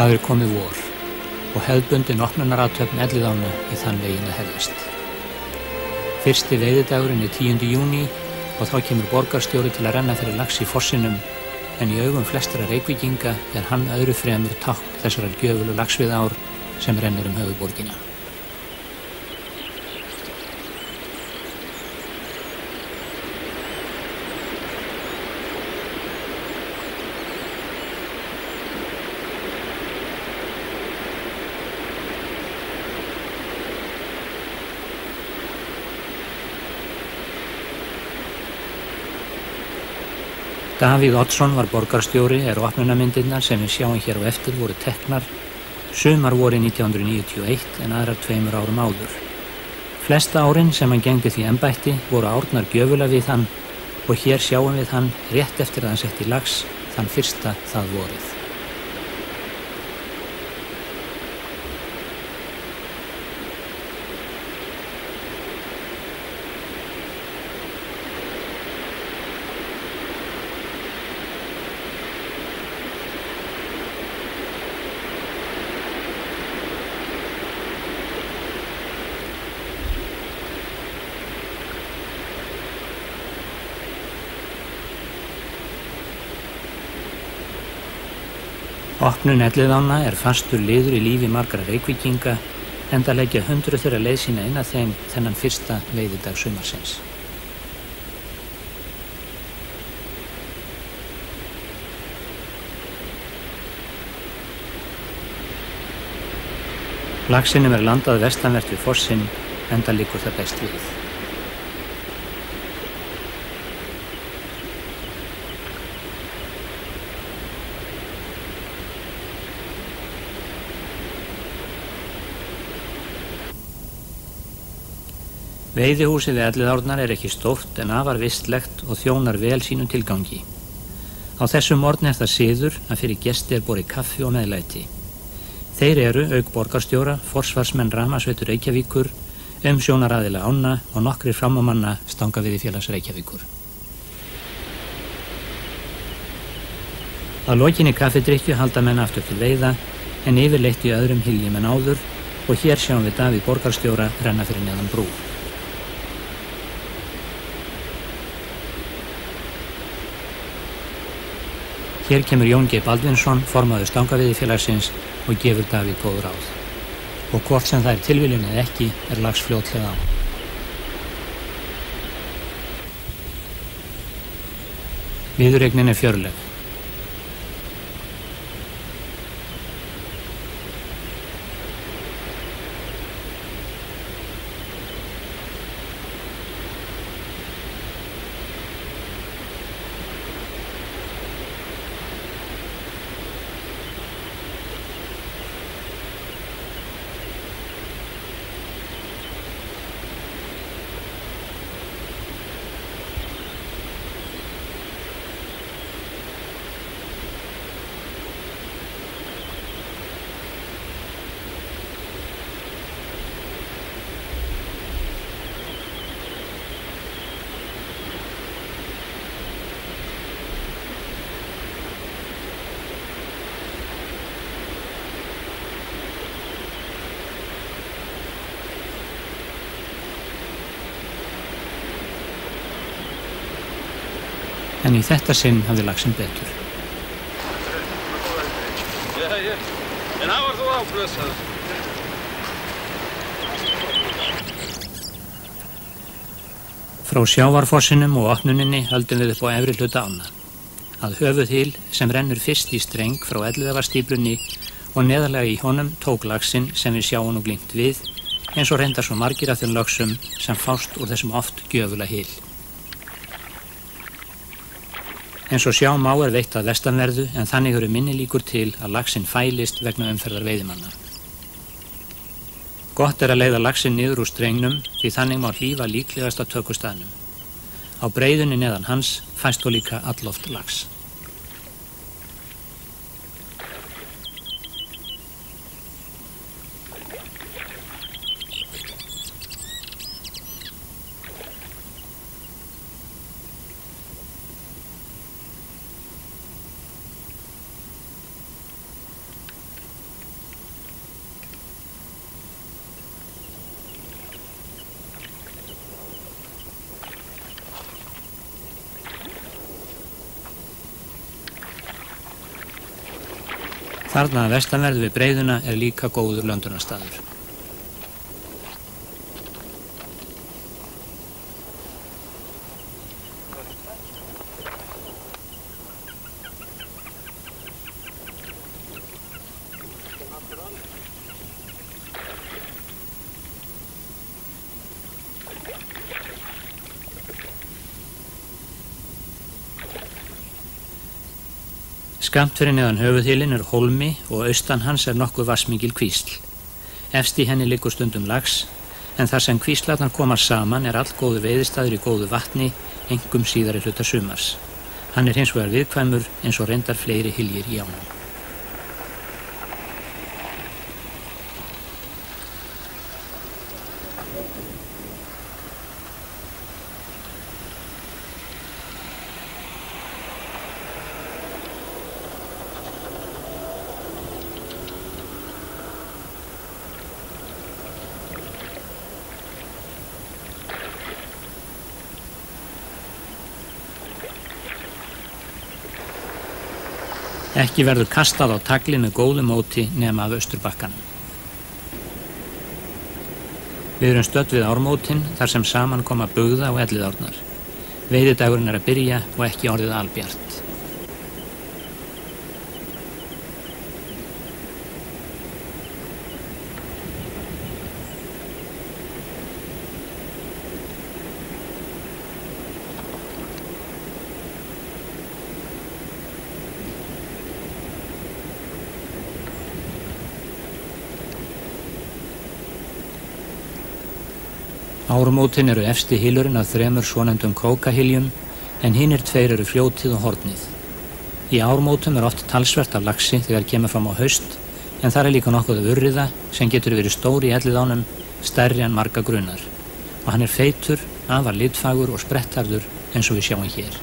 Það komið vor og hefðbundin opnunarathöfn Elliðánna í þann veginn að hefjast. Fyrsti veiðidagurinn 10. júní og þá kemur borgarstjóri til að renna fyrir lax í fossinum, en í augum flestra Reykvíkinga hann öðru fremur tákn þessarar gjöfulu laxveiðiár sem rennur höfuðborgina. Davíð Oddsson var borgarstjóri opnunarmyndirnar sem við sjáum hér á eftir voru teknar sumar vorið 1991 en aðrar 2 árum áður. Flesta árin sem hann gegndi því embætti voru árnar gjöfulega við hann og hér sjáum við hann rétt eftir að hann setti lax þann fyrsta það vorið. Opnun Elliðánna fastur liður í lífi margra Reykvíkinga, enda leggja hundruð þeirra leið sína inn að þeim þennan fyrsta veiðidag sumarsins. Laxinum landað vestanvert við fossinn, enda liggur það best við. Veiðihúsið við Elliðárnar ekki stórt en afar vistlegt og þjónar vel sínum tilgangi. Á þessum morgni það siður að fyrir gesti borið kaffi og meðlæti. Þeir eru, auk borgarstjóra, forsvarsmenn Rafmagnsveitu Reykjavíkur, umsjónaraðila ána og nokkrir framámanna Stangaveiðifélags Reykjavíkur. Að lokinni kaffidrykkju halda menn aftur til veiða en yfirleitt í öðrum hyljum en áður og hér sjáum við Davíð borgarstjóra renna fyrir neðan brú. Hér kemur Jón G. Baldvinsson, formaður Stangaveiðifélagsins og gefur Davíð góð ráð. Og hvort sem það tilviljun eða ekki lax fljótlega á. Viðureignin fjörleg. En í þetta sinn hafði laxinn betur. En það var þú áblössað. Frá sjávarfossinum og opnuninni höldum við upp á efri hluta ána. Að höfuðhyl sem rennur fyrst í streng frá Elliðavarstíflunni og neðarlega í honum tók laxinn sem við sjáum nú glímt við, eins og reyndar svo margir af þeim löxum sem fást úr þessum oft gjöfula hyl. Eins og sjá má veitt að vestanverðu en þannig eru minni líkur til að laxinn fælist vegna umferðar veiðimanna. Gott að leiða laxinn niður úr strengnum því þannig má hlífa líklegasta tökustaðnum. Á breiðunni neðan hans fæst þó líka alloft lax. Þarna að vestanverðu við breiðuna er líka góður löndunarstaður. Skammt fyrir neðan höfuðhylinn er hólmi og austan hans er nokkuð vatnsmikil kvísl. Efst í henni liggur stundum lax, en þar sem kvíslarnar koma saman er allgóðu veiðistaður í góðu vatni, einkum síðari hluta sumars. Hann er hins vegar viðkvæmur eins og reyndar fleiri hyljir í ánum. Ekki verður kastað á tagli með góðu móti nema af austurbakkanum. Við erum stödd við ármótin þar sem saman koma Bugða og Elliðárnar. Veiðidagurinn er að byrja og ekki orðið albjart. Ármótin eru efsti hylurinn af 3 svonefndum krókahyljum, en hinir 2 eru fljótið og hornið. Í ármótum er oft talsvert af laxi þegar kemur fram á haust, en þar er líka nokkuð af urriða sem getur verið stór í Elliðánum, stærri en marga grunar. Og hann er feitur, afar litfagur og sprettarður eins og við sjáum hér.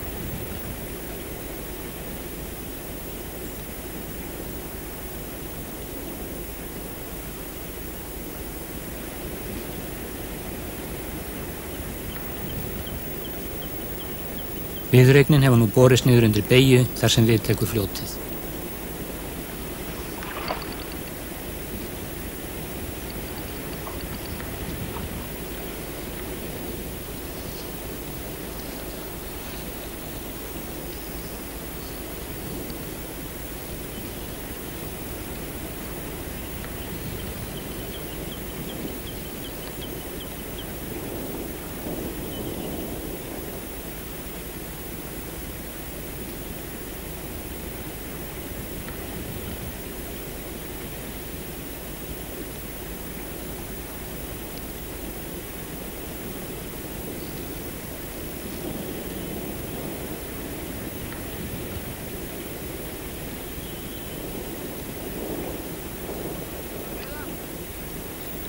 Viðureignin hefur nú borist niður undir beygju þar sem við tekur fljótið.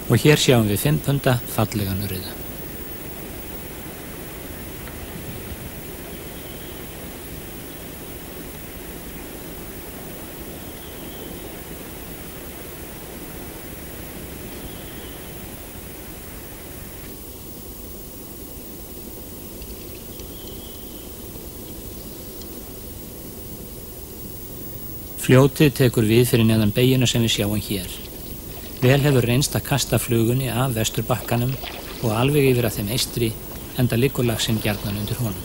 Og hér sjáum við 5 punda fallegan urriða. Fljótið tekur við fyrir neðan beygjuna sem við sjáum hér. Vel hefur reynst að kasta flugunni af vesturbakkanum og alveg yfir að þeim eystri, enda liggur laxinn gjarnan undir honum.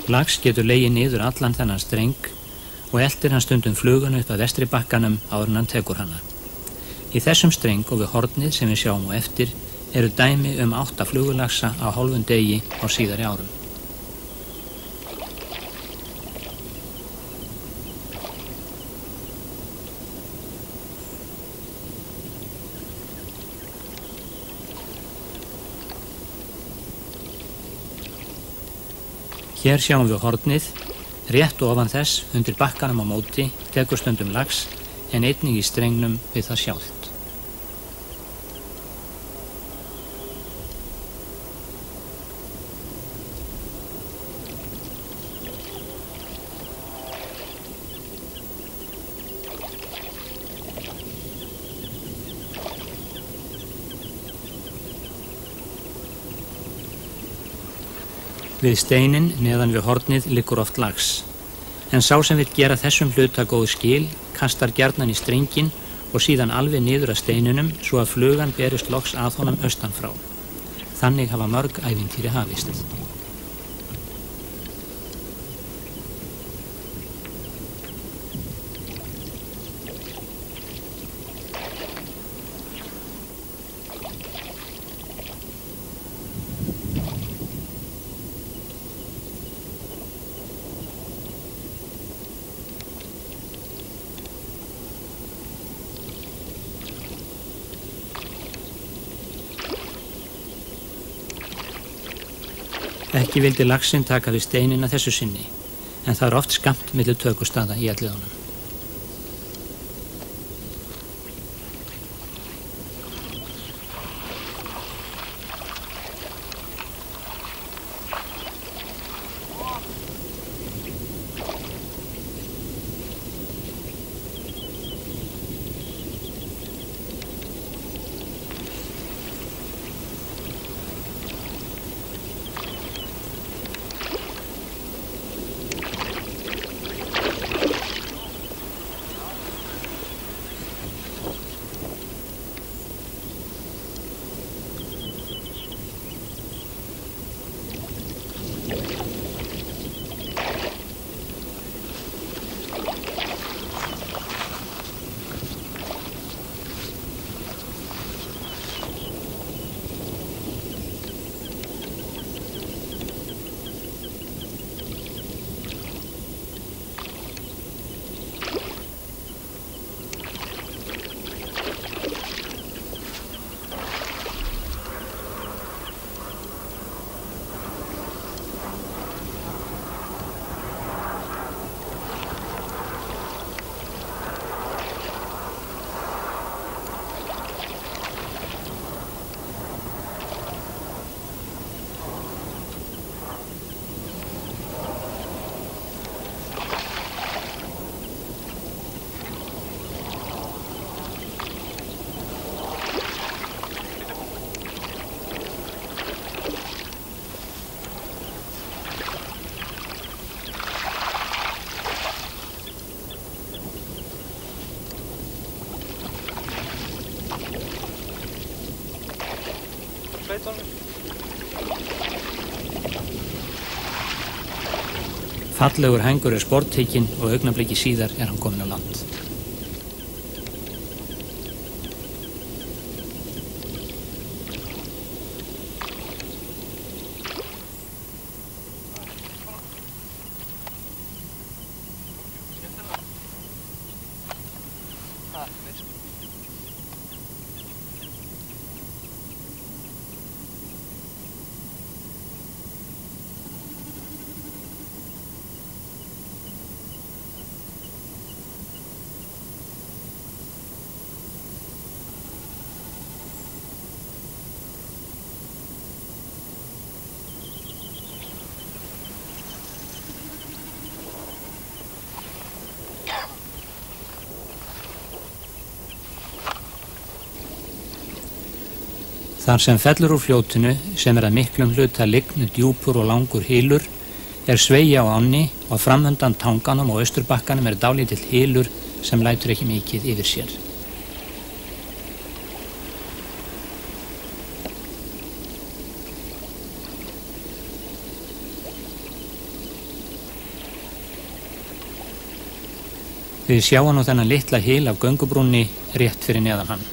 Lax getur legið niður allan þennan streng og eltir hann stundum flugunni upp að vestri bakkanum áður en hann tekur hana. Í þessum streng og við hornið sem við sjáum á eftir eru dæmi 8 flugulaxa á hálfum degi á síðari árum. Hér sjáum við hornið, rétt ofan þess undir bakkanum á móti tekur stundum lax en einnig í strengnum við það sjálft. Við steinin neðan við hornið liggur oft lax, en sá sem vill gera þessum hluta góð skil kastar gjarnan í strenginn og síðan alveg niður að steininum svo að flugan berist loks að honum austan frá. Þannig hafa mörg ævintýri hafist. Ekki vildi laxinn taka við steinina þessu sinni, en það oft skammt milli tökustaða í Elliðaánum. Fallegur hængur sporttekinn og augnabliki síðar hann kominn á land. Þar sem fellur úr fljótinu, sem að miklum hluta lygnu djúpur og langur hylur, sveigja á ánni og framöndan tanganum og austurbakkanum dálítill hylur sem lætur ekki mikið yfir sér. Við sjáum nú þennan litla hyl af göngubrúnni rétt fyrir neðan hann.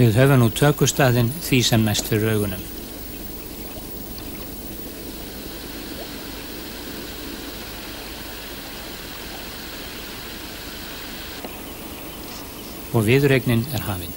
Við höfum nú tökustaðinn því sem næst fyrir augunum. Og viðureignin hafin.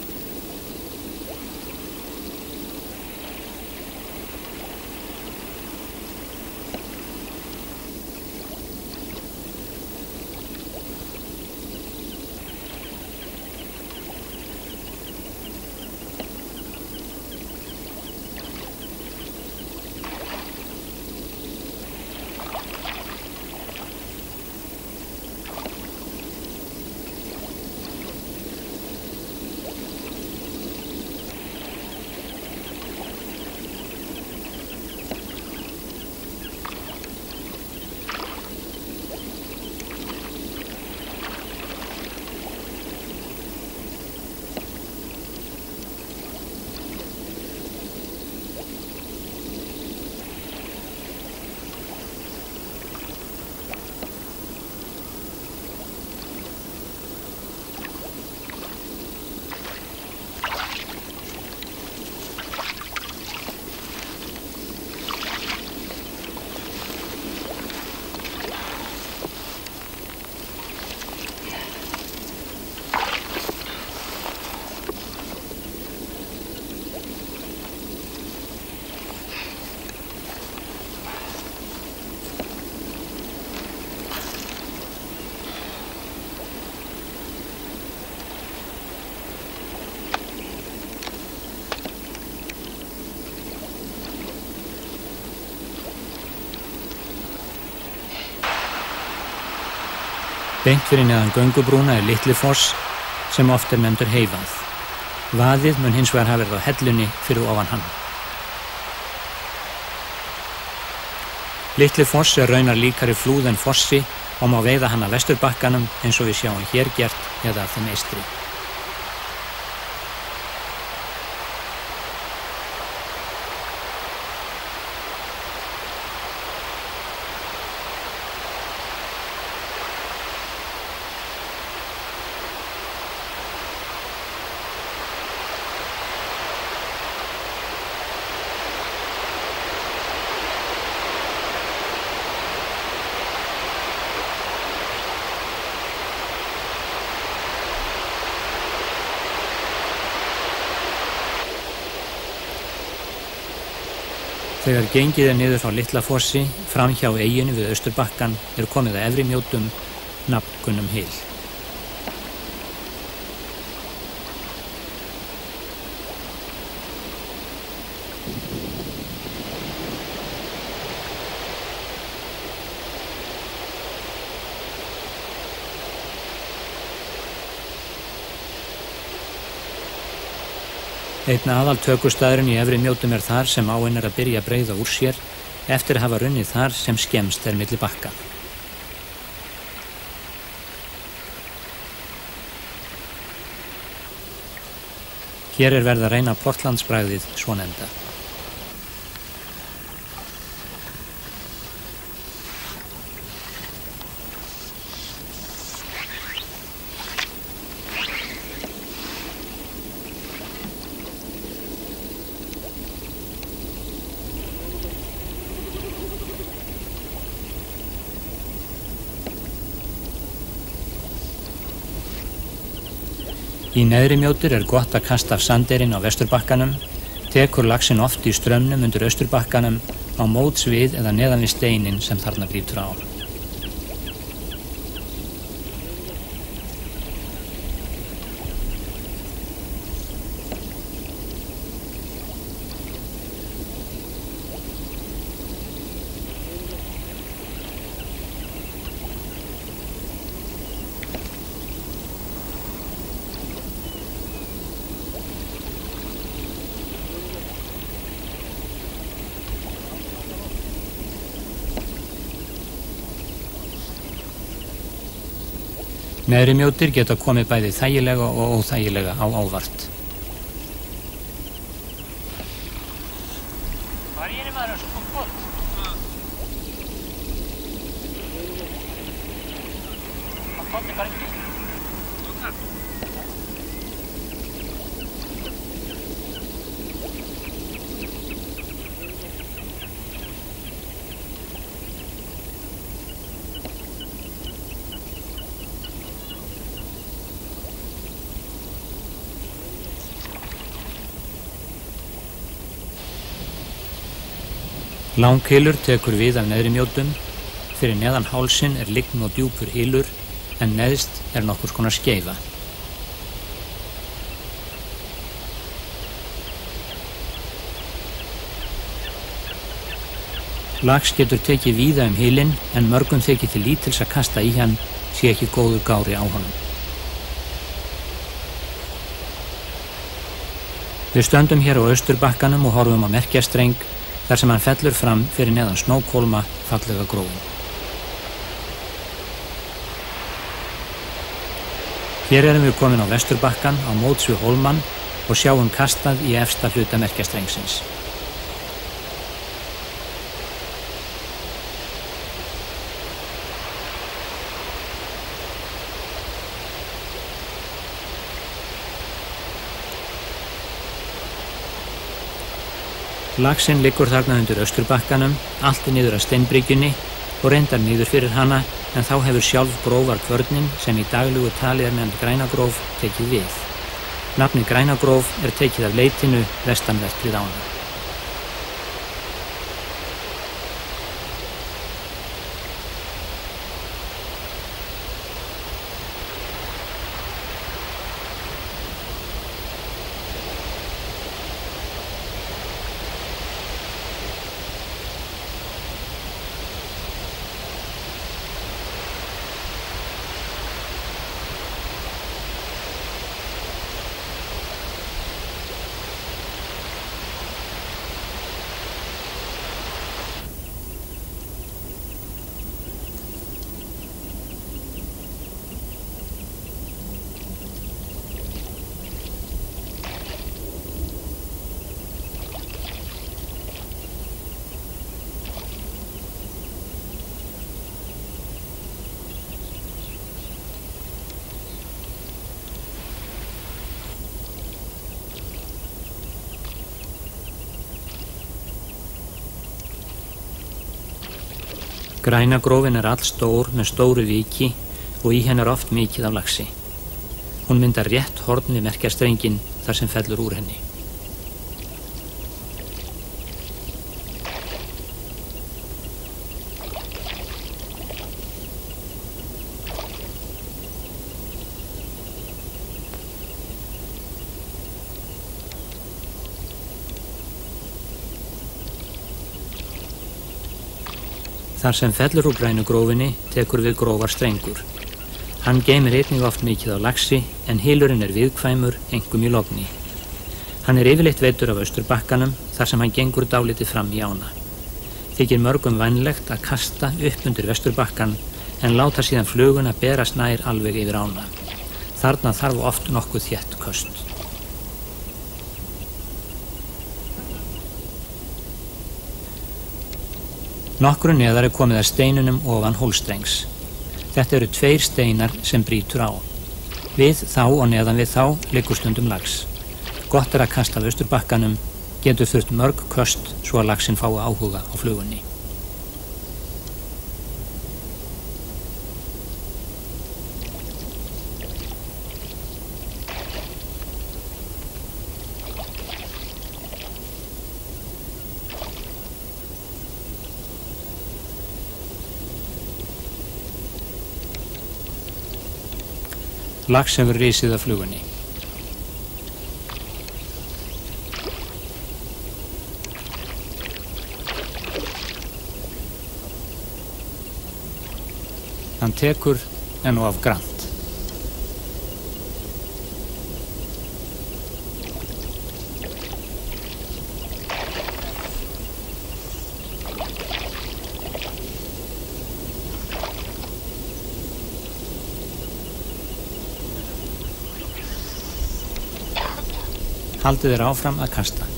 Beint fyrir neðan göngubrúna er Litlifoss sem oft er nefndur Heyvað. Vaðið mun hins vegar hafa verið á hellunni fyrir ofan hann. Litlifoss er raunar líkari flúð en fossi og má veiða hann af vesturbakkanum eins og við sjáum hér gert eða af þeim eystri. Þegar gengið er niður frá Litlafossi, fram hjá eyjunni við Austurbakkann, er komið að Efri Mjótum, nafnkunnum Hil. Einn aðal tökustæðurinn í Efri Mjótum er þar sem áin er að byrja að breiða úr sér eftir að hafa runnið þar sem skemmst er milli bakka. Hér er verið að reyna Portlandsbragðið svonefnda. Í neðri Mjótur er gott að kasta af sanderinn á vesturbakkanum, tekur laxinn oft í strömmnum undir austurbakkanum á móts við eða neðan við steinin sem þarna brýtur á. Neðri Mjótir geta komið bæði þægilega og óþægilega á ávart. Langhylur tekur við af neðri Mjótum, fyrir neðan hálsinn er lygn og djúpur hylur en neðst er nokkurs konar skeifa. Lax getur tekið víða hylinn en mörgum þykir til lítils að kasta í hann sé ekki góður gári á honum. Við stöndum hér á Austurbakkanum og horfum á merkjastreng þar sem hann fellur fram fyrir neðan snókólma fallega gróin. Hér erum við komin á Vesturbakkann á móts við hólmann og sjáum kastað í efsta hluta merkjastrengsins. Laxinn liggur þarna undir Austurbakkanum, allt niður að steinbryggjunni og reyndar niður fyrir hana, en þá hefur sjálf grófarkvörnin, sem í daglugu tali er nefnd Grænagróf, tekið við. Nafnið Grænagróf er tekið af leitinu vestanvert við ána. Grænagrófin allstór með stóru viki og í henni oft mikið af laxi. Hún myndar rétt horn við merkjastrenginn þar sem fellur úr henni. Þar sem fellur úr grænugrófinni tekur við grófar strengur. Hann geymir einnig oft mikið á laxi en hylurinn viðkvæmur, einkum í logni. Hann yfirleitt veiddur af Austurbakkanum þar sem hann gengur dálítið fram í ána. Þykir mörgum vænlegt að kasta upp undir Vesturbakkann en láta síðan fluguna berast nær alveg yfir ána. Þarna þarf oft nokkuð þétt köst. Nokkru neðar komið að steinunum ofan hólstrengs. Þetta eru 2 steinar sem brýtur á. Við þá og neðan við þá liggur stundum lax. Gott að kasta af Austurbakkanum, getur þurft mörg köst svo að laxinn fái áhuga á flugunni. Lax hefur risið af flugunni. Hann tekur en of grannt. Haldið áfram að kasta.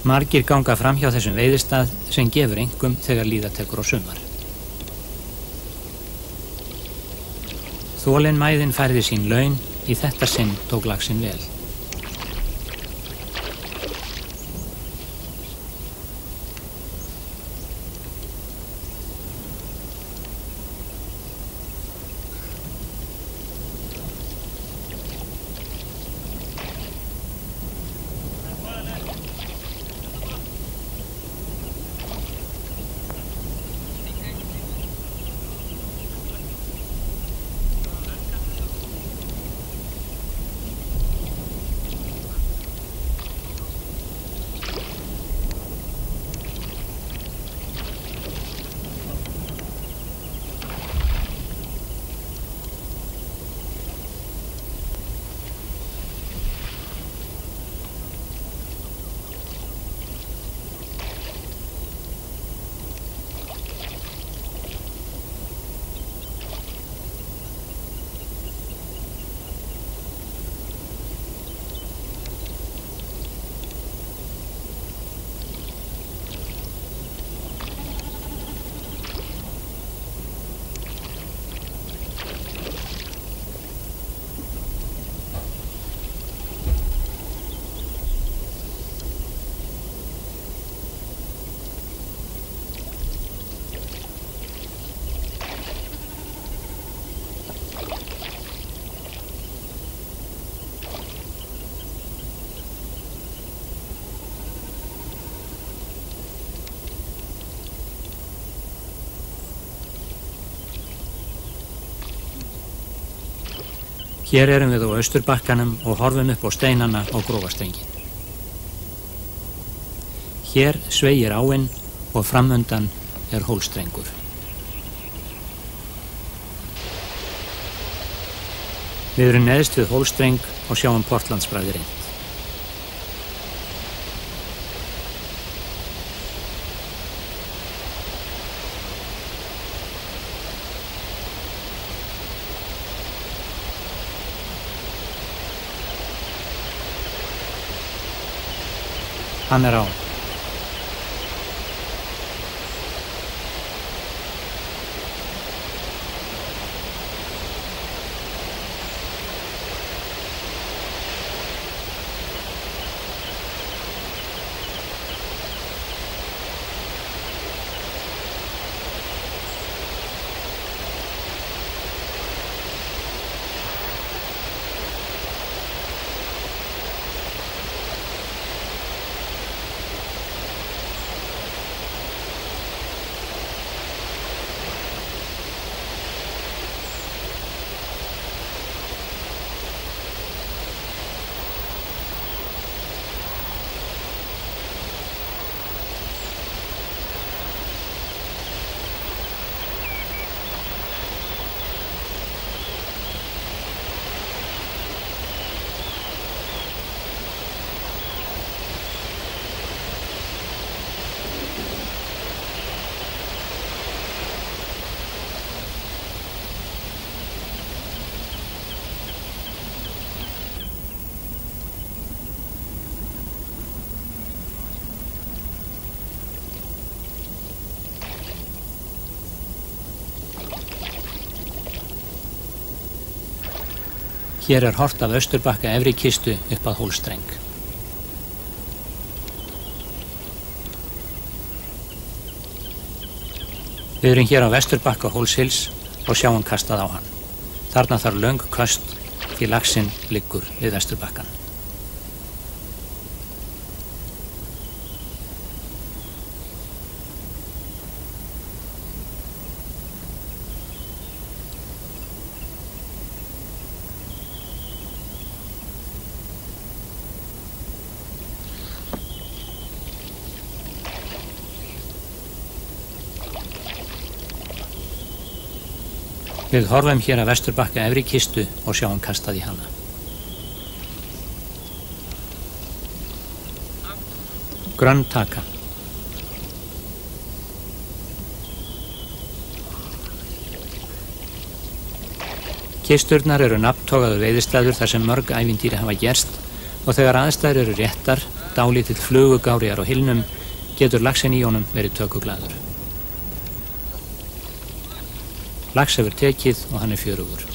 Margir ganga fram hjá þessum veiðistað sem gefur einkum þegar líða tekur á sumar. Þolinmæðin færði sín laun, í þetta sinn tók laxinn vel. Hér erum við á Austurbakkanum og horfum upp á steinana á grófastrenginn. Hér sveigir áin og framundan hólstrengur. Við erum neðst við hólstreng og sjáum Portlandsbragðirinn. Hann er á. Hér er horft af Austurbakka efri kistu upp að Hólstreng. Við erum hér á Vesturbakka Hólshils og sjáum kastað á hann. Þarna þarf löng köst því laxinn liggur við Vesturbakkan. Við horfum hér að Vesturbakka efri kistu og sjáum kastað í hana. Grönn taka. Kisturnar eru nafntogaður veiðistæður þar sem mörg ævintýri hafa gerst og þegar aðstæður eru réttar, dálítill flugugáriðar á hylnum, getur laxinn í honum verið tökuglaður. Lax hefur tekið og hann er fjörugur.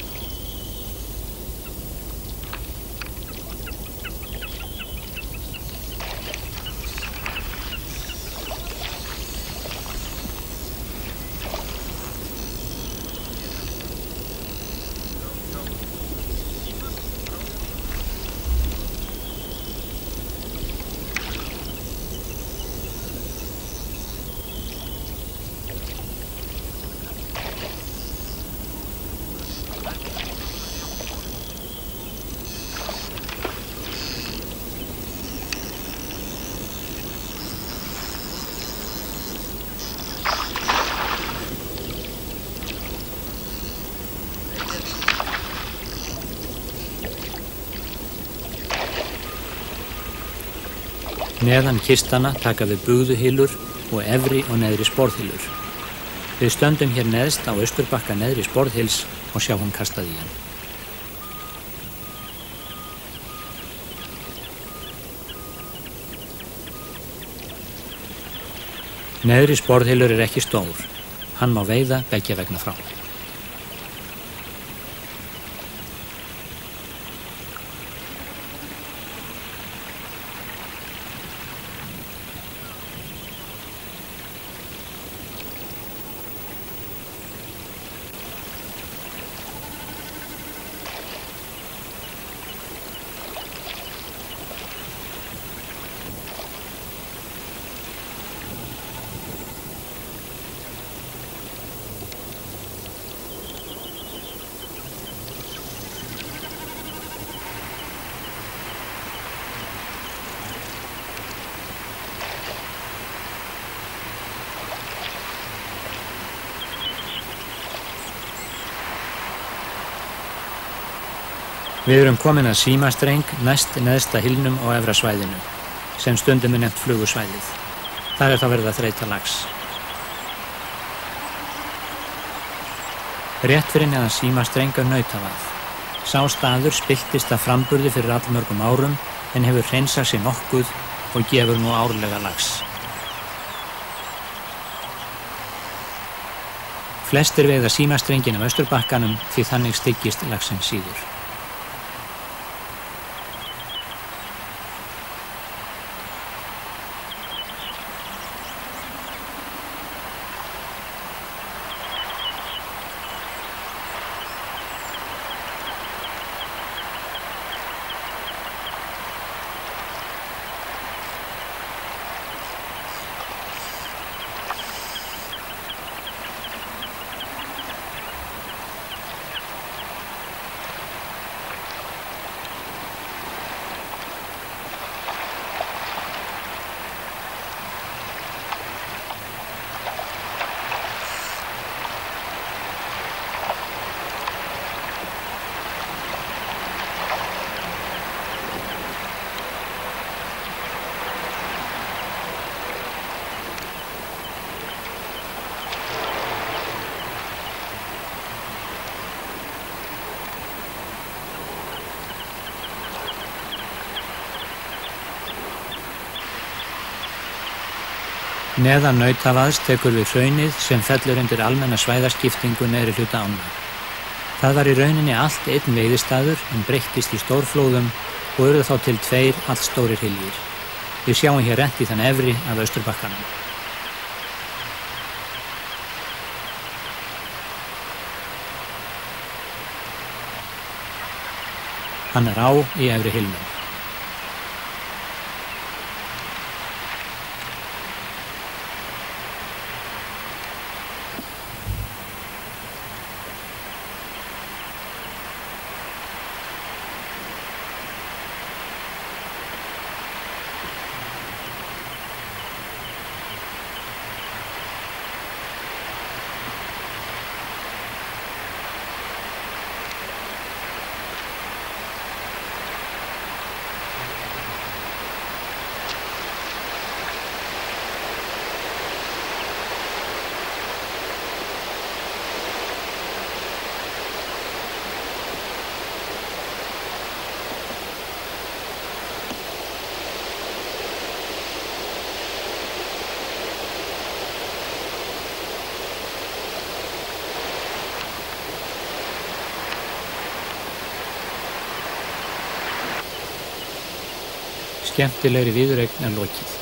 Neðan kistana taka við bugðuhylur og efri og neðri sporðhylur. Við stöndum hér neðst á Austurbakka neðri sporðhyls og sjáum kastað í hann. Neðri sporðhylur er ekki stór. Hann má veiða beggja vegna frá. Við erum komin að símastreng næst neðsta hylnum á efra svæðinu, sem stundum er nefnt flugusvæðið. Þar er þá verið að þreyta lax. Rétt fyrir neðan símastreng er Nautavað. Sá staður spilltist af framburði fyrir allmörgum árum en hefur hreinsað sig nokkuð og gefur nú árlega lax. Flestir veiða símastrenginn af Austurbakkanum því þannig styggist laxinn síður. Neðan Nautavaðs tekur við hraunið sem fellur undir almenna svæðaskiptingu neðri hluta ánna. Það var í rauninni allt einn veiðistaður en breyttist í stórflóðum og urðu þá til 2 allstórir hyljir. Við sjáum hér rent í þann efri af Austurbakkanum. Hann er á í efri hylnum. Skemmtilegri viðureign er lokið.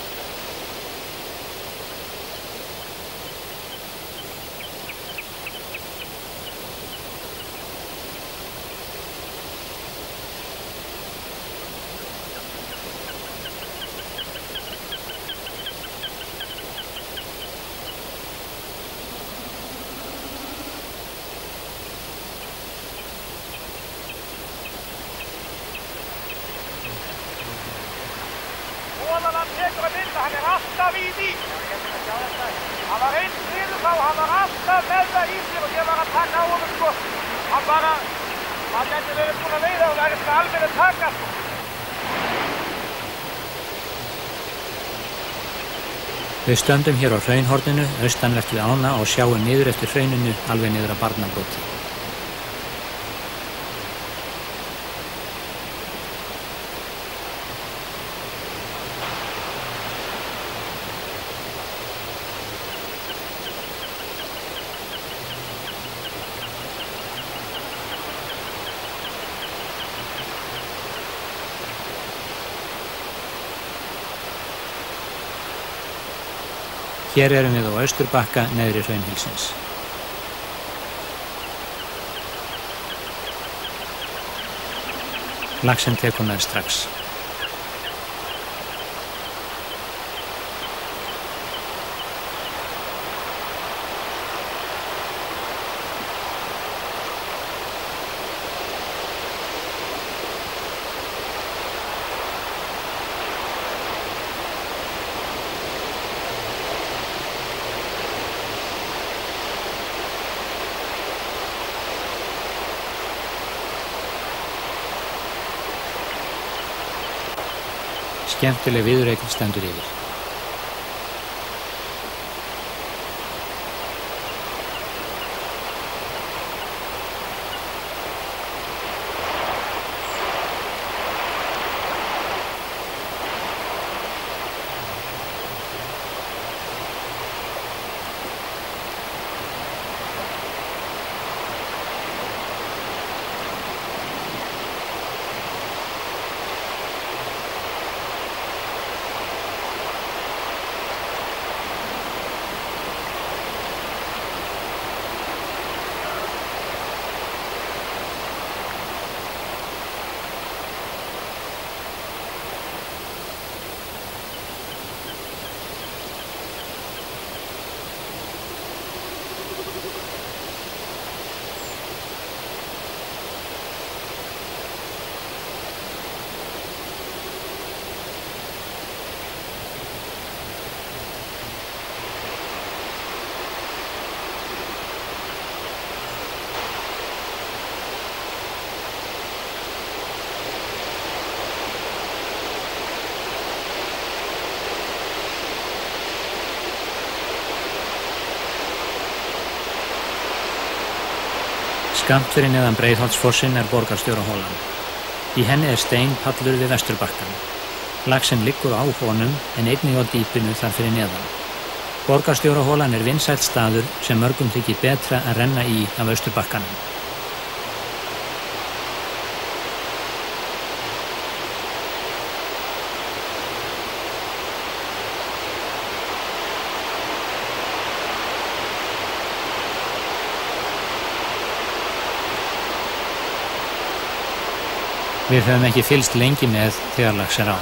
Hann er alltaf í því. Hann var eins niður þá, hann var alltaf með það í sér og ég var að taka á honum sko. Hann gæti verið búinn að veiða og það er svona alveg að taka sko. Við stöndum hér á hraunhorninu, austanvert við ána og sjáum niður eftir hrauninu alveg niður að Barnabróti. Hér erum við á Austurbakka neðri hraunhylsins. Laxinn tekur nær strax. Skemmtileg viðureign stendur yfir. Skammt fyrir neðan Breiðholtsfossinn er Borgarstjóraholan. Í henni er steinpallur við vesturbakkann. Laxinn liggur á honum en einnig á dýpinu þar fyrir neðan. Borgarstjóraholan er vinsæll staður sem mörgum þykir betra að renna í af austurbakkanum. Við höfum ekki fylgst lengi með þegar lax er á.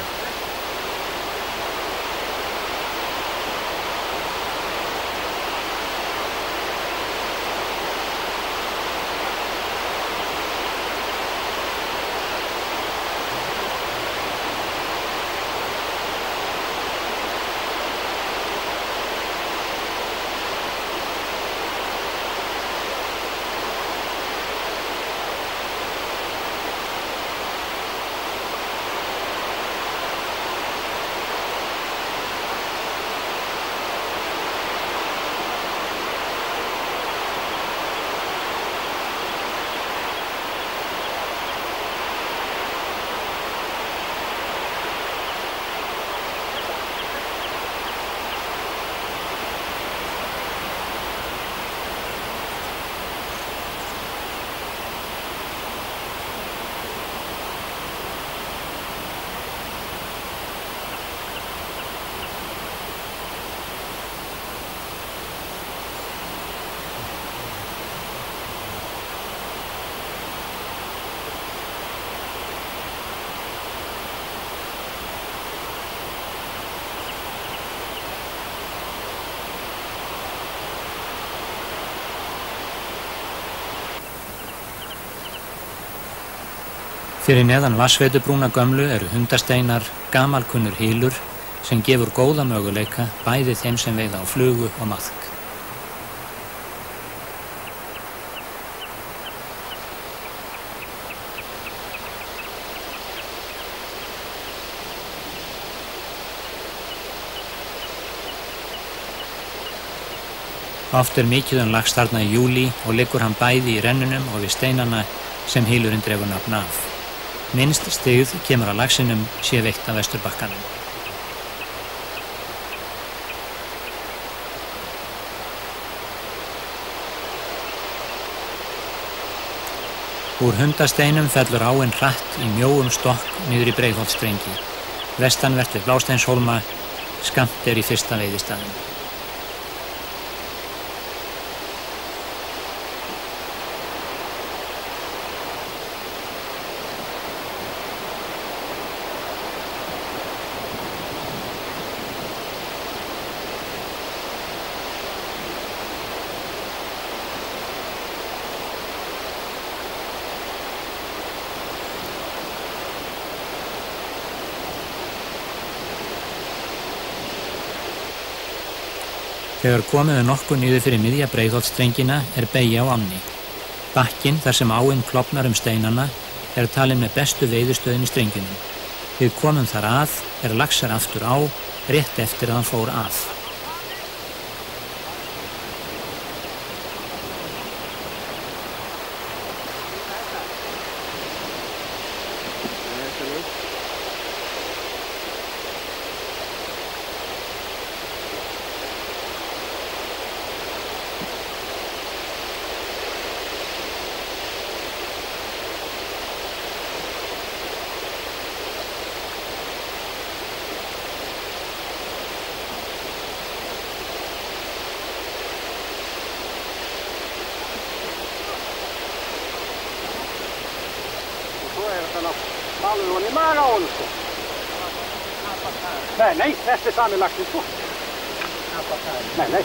Fyrir neðan Vatnsveitubrúna gömlu eru Hundasteinar, gamalkunnur hylur sem gefur góða möguleika bæði þeim sem veiða á flugu og maðk. Oft er mikið lax þarna í júlí og liggur hann bæði í rennunum og við steinana sem hylurinn dregur nafn af. Minnst stigð kemur að laxinum sé veitt af vesturbakkanum. Úr Hundasteinum fellur áin hratt í mjóum stokk niður í Breiðholtsstrengi. Vestanvert við Blásteinshólma, skammt er í fyrsta veiðistaðinn. Þegar komið nokkuð niður fyrir miðja Breiðholtsstrengina er beygja á ánni. Bakkinn þar sem áin klofnar steinana er talinn með bestu veiðistöðin í strengjunum. Við komum þar að er laxar aftur á, rétt eftir að hann fór að. Alveg hún í maga á honum sko. Nei, þetta er sami laxinn sko. Nei.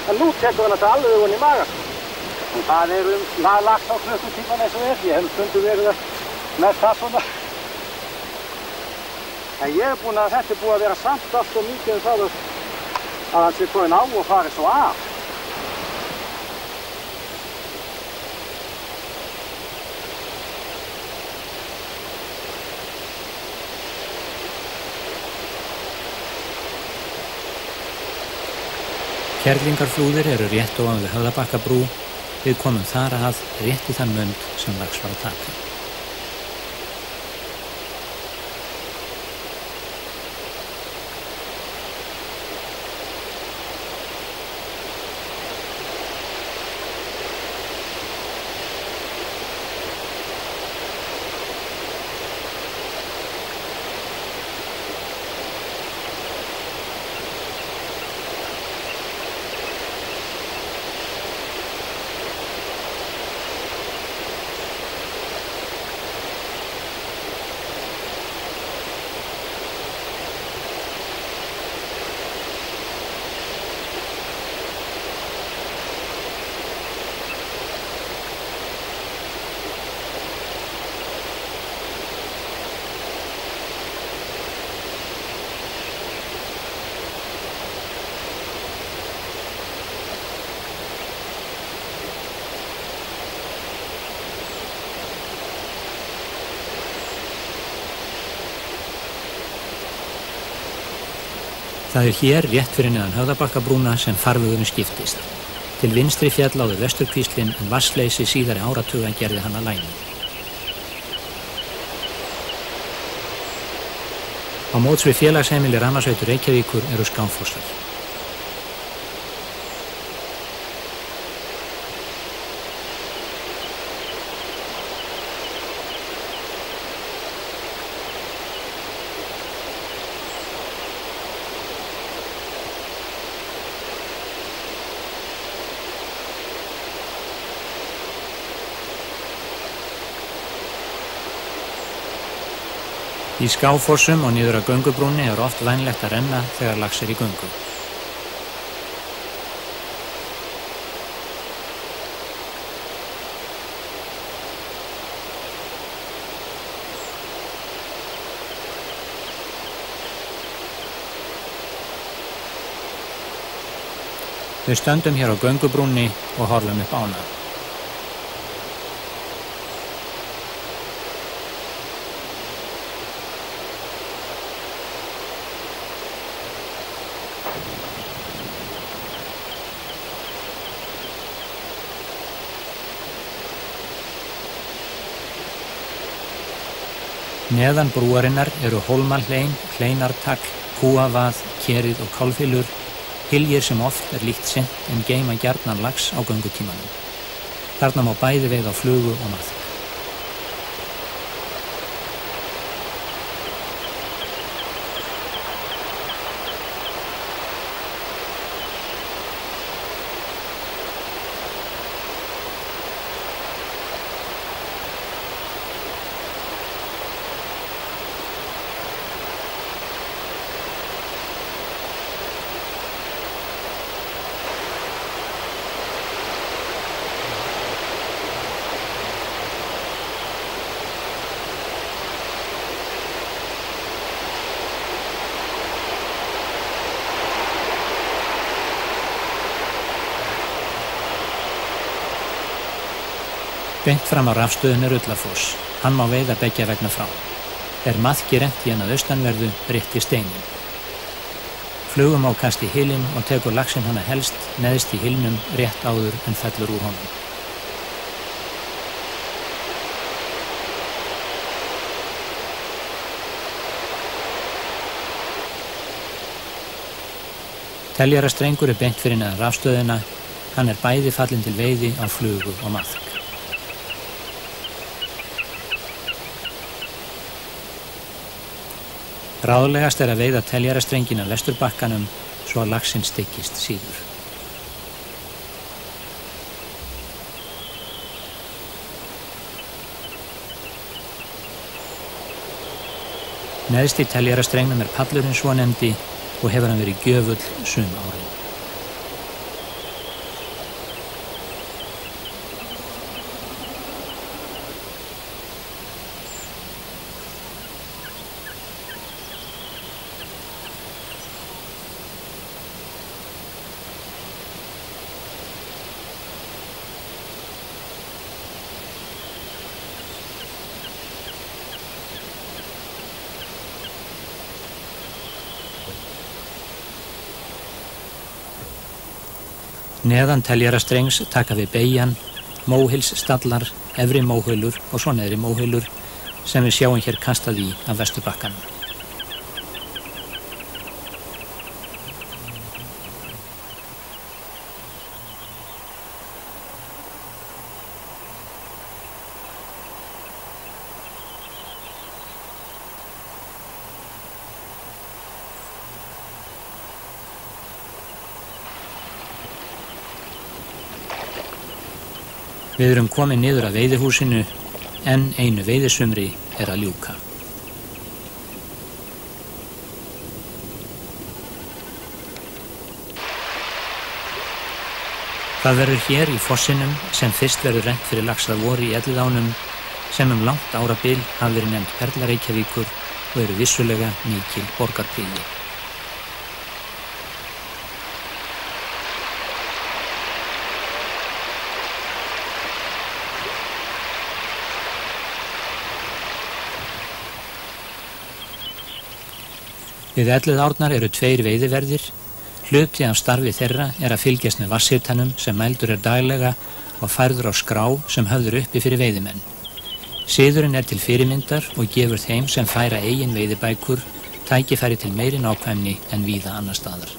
En nú tekur hann þetta alveg hún í maga sko. Og það er lax á klukkutíman eins og er. Ég hef stundum verið með það svona. En ég er búinn að þetta er búið að vera samt allt og mikið það að hann sé komin á og farið svo af. Kerlingarflúðir eru rétt ofan við Höfðabakkabrú Við komum þar að rétt í þann mund sem lax var að taka. Það hér rétt fyrir neðan Höfðabakkabrúna sem farvegurinn skiptist. Til vinstri féll áður vesturkvíslinn en vatnsleysi síðari áratuga gerði hann að lægni. Á móts við félagsheimili Rafmagnsveitu Reykjavíkur eru Skáfossar. Í Skáfossum og niður að göngubrúnni er oft vænlegt að renna þegar lax í göngu. Við stöndum hér á göngubrúnni og horfum upp ána. Neðan brúarinnar eru hólmahlein, hleinartagl, kúavað, kerið og kálfhylur, hyljir sem oft er líkt sint en geyma gjarnan lax á göngutímanum. Þarna má bæði veiða á flugu og maðk. Beint fram á rafstöðinni er Ullafoss. Hann má veiða beggja vegna frá. Er maðki rennt í hann að austanverðu, rétti steinin. Flugum á kast í hylinn og tekur laxinn hana helst neðst í hylnum rétt áður en fellur úr honum. Teljarastrengur er beint fyrir neðan rafstöðina. Hann er bæði fallinn til veiði á flugu og maðk. Ráðlegast er að veiða teljarastrengina vesturbakkanum svo að laxinn stykkist síður. Neðst í teljarastrengnum er pallurinn svonefndi og hefur hann verið gjöfull sum árin. Neðan Teljarastrengs taka við Beygjan, Móhylsstallar, Efri Móhylur og svo neðri Móhylur sem við sjáum hér kastað í af Vesturbakkanum. Við erum komin niður að veiðihúsinu, en einu veiðisumri er að ljúka. Það verður hér í fossinum sem fyrst verður rennt fyrir laxað vor í Elliðánum, sem langt árabil hafa verið nefnt perla Reykjavíkur og eru vissulega mikil borgarprýði. Við Elliðárnar eru 2 veiðiverðir. Hluti af starfi þeirra er að fylgjast með vatnshitanum sem mældur er daglega og færður á skrá sem höfður uppi fyrir veiðimenn. Siðurinn er til fyrirmyndar og gefur þeim sem færa eigin veiðibækur tækifæri til meiri nákvæmni en víða annar staðar.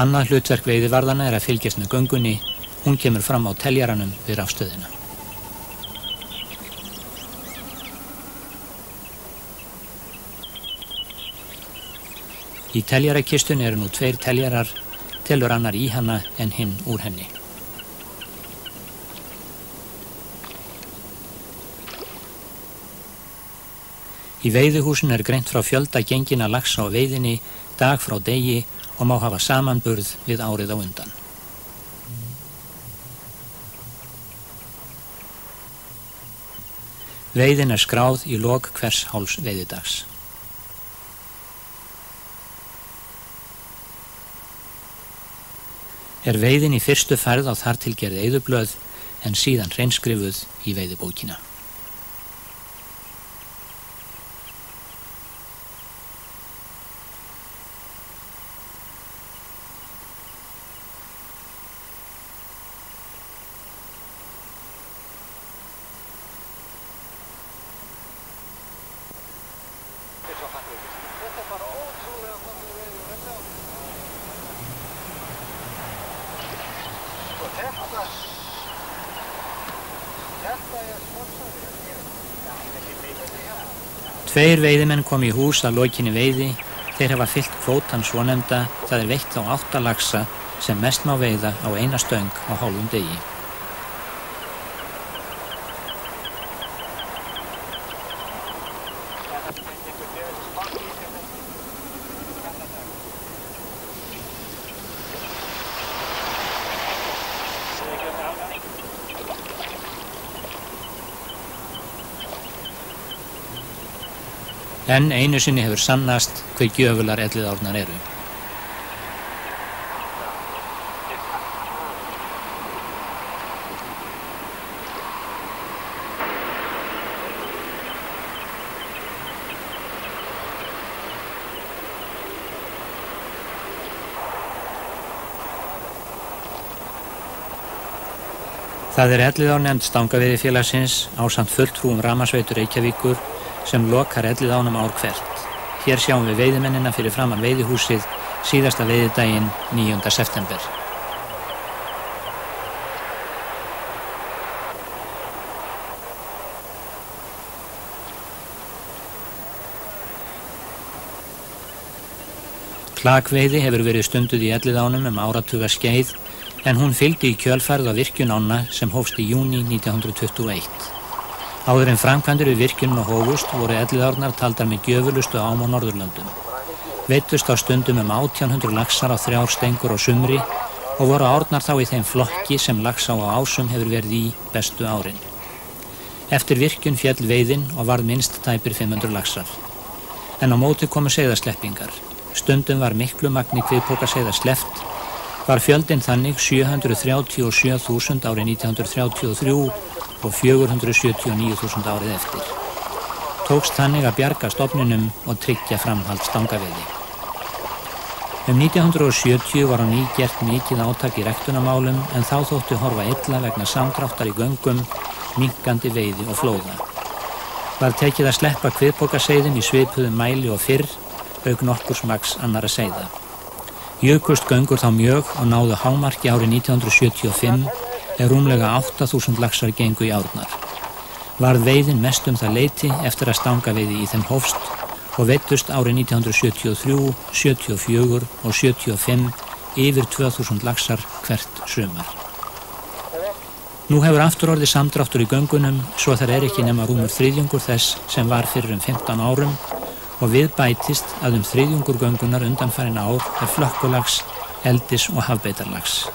Annað hlutverk veiðivarðana er að fylgjast með göngunni. Hún kemur fram á teljaranum við rafstöðina. Í teljarakistunni eru nú 2 teljarar, telur annar í hana en hinn úr henni. Í veiðihúsinu er greint frá fjölda gengina laxa á veiðinni dag frá degi og má hafa samanburð við árið á undan. Veiðin er skráð í lok hvers hálfs veiðidags. Er veiðin í fyrstu ferð á þar til gerð eyðublöð en síðan hreinskrifuð í veiðibókina. Tveir veiðimenn kom í hús að lokinni veiði. Þeir hafa fyllt kvótan svonefnda, það er veitt á 8 laxa sem mest má veiða á eina stöng á hálfum degi. En einu sinni hefur sannast hve gjöfular Elliðárnar eru. Það er Elliðárnefnd Stangaveiðifélagsins ásamt fulltrúum Rafmagnsveitu Reykjavíkur sem lokar Elliðánum ár hvert. Hér sjáum við veiðimennina fyrir framan veiðihúsið síðasta veiðidaginn 9. september. Klakveiði hefur verið stunduð í Elliðánum áratuga skeið en hún fylgdi í kjölfarið á virkjun ánna sem hófst í júní 1921. Áður en framkvæmdir við virkjunum og hófust voru Elliðárnar taldar með gjöfulustu ám á Norðurlöndum. Veiddust á stundum 1800 laxar á 3 stengur á sumri og voru árnar þá í þeim flokki sem laxá á ásum hefur verið í bestu árin. Eftir virkjun féll veiðin og varð minnst tæpir 500 laxar. En á móti komu seiðasleppingar. Stundum var miklu magni kviðpokaseiða sleppt, Var fjöldinn þannig 737.000 árið 1933 og 479.000 árið eftir. Tókst þannig að bjarga stofninum og tryggja framhald stangaveiði. 1970 var á ný gert mikið átak í ræktunarmálum en þá þótti horfa illa vegna samdráttar í göngum, minnkandi veiði og flóða. Var tekið að sleppa kviðbókarseiðum í svipuðum mæli og fyrr, auk nokkurs magns annarra seiða. Jukust göngur þá mjög og náðu hámarki árið 1975 rúmlega 8.000 laxar gengu í árnar. Varð veiðin mest það leyti eftir að stangaveiði í þeim hófst og veiddust árið 1973, 74 og 75 yfir 2.000 laxar hvert sumar. Nú hefur aftur orðið samdráttur í göngunum svo þar ekki nema rúmur þriðjungur þess sem var fyrir 15 árum og við bætist að þriðjungur göngunar undanfarin ár flökkulax, eldis og hafbeitarlax.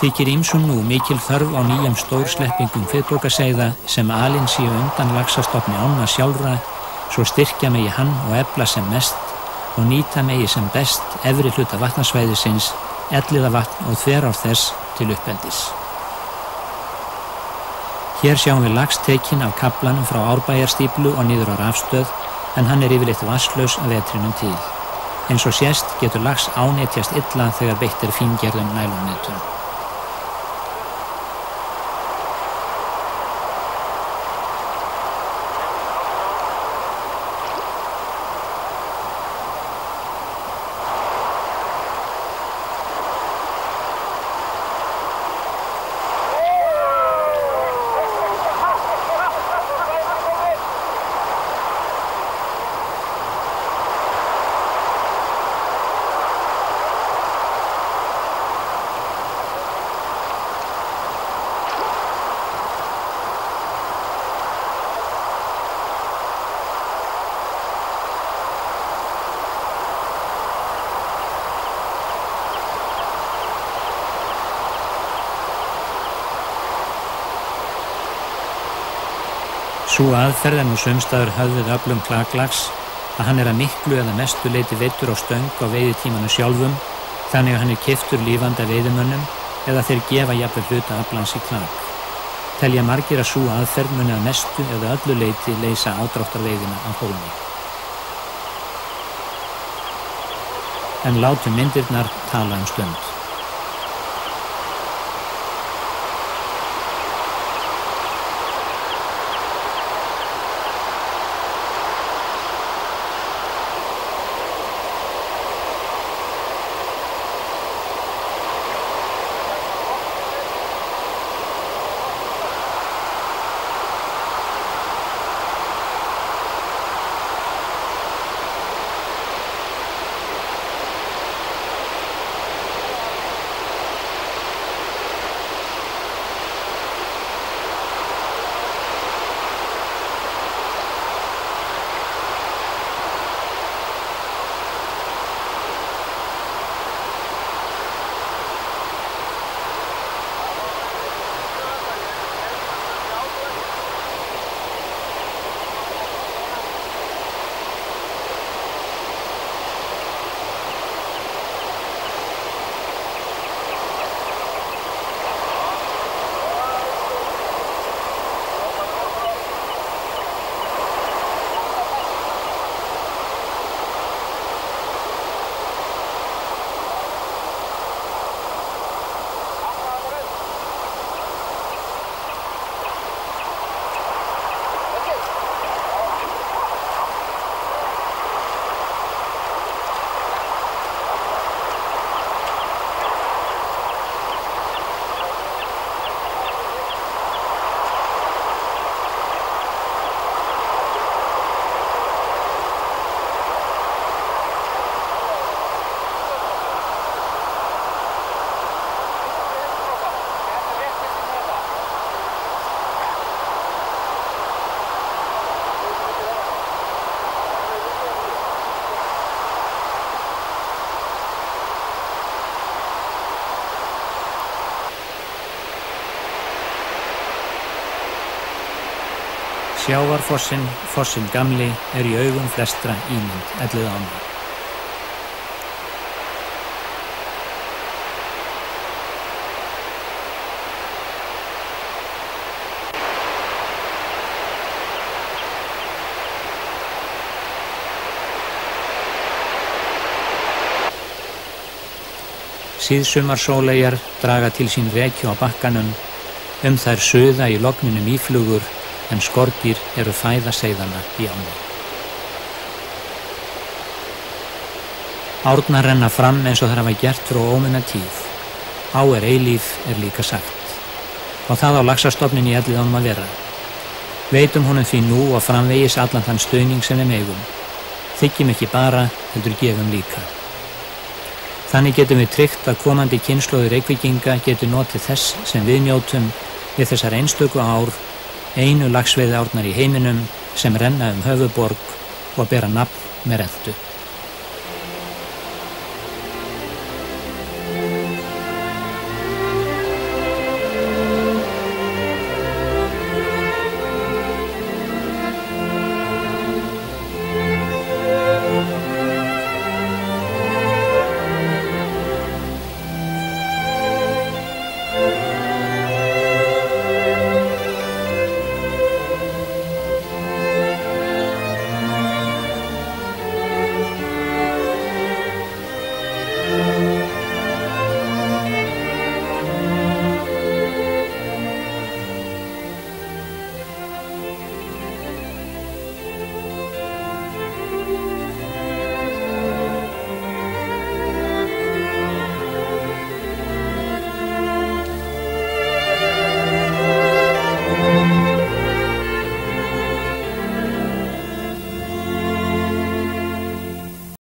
Þykir ýmsum nú mikil þörf á nýjum stórsleppingum kviðbókarseiða sem alin séu undan laxastofni ánna sjálfra svo styrkja megi hann og efla sem mest og nýta megi sem best efri hluta vatnasvæðisins, Elliðavatn og þverár þess til uppeldis. Hér sjáum við lax tekinn af kaflanum frá Árbæjarstíflu og niður á rafstöð en hann yfirleitt vatnslaus að vetrinum til. Eins og sést getur lax ánetjast illa þegar beitt fíngerðum nælonnetum. Sú aðferð nú sumstaðar höfð öflum klakklax að hann að miklu eða mestu leyti veiddur á stöng á veiðitímanu sjálfum, þannig að hann keyptur lifandi af veiðimönnum eða þeir gefa jafnvel hluta aflans í klak. Telja margir að sú aðferð muni að mestu eða öllu leyti leysa ádráttarveiðina af hólmi. En látum myndirnar tala stund. Sjávarfossinn, fossinn gamli, í augum flestra ímynd Elliðaánna. Síðsumarsóleyjar draga til sín rekju á bakkanum, þær suða í logninum íflugur, en skordýr eru fæða seiðanna í ánni. Árnar renna fram eins og þær hafa gert frá ómuna tíð. Á er eilíf er líka sagt. Og það á laxastofnin í Elliðaánum að vera. Veitum honum því nú og framvegis allan þann stuðning sem við megum. Þiggjum ekki bara, heldur gefum líka. Þannig getum við tryggt að komandi kynslóðir Reykvíkinga geti notið þess sem við njótum við þessar einstöku ár, einu laxveiðiárnar í heiminum sem renna höfuðborg og bera nafn með rentu.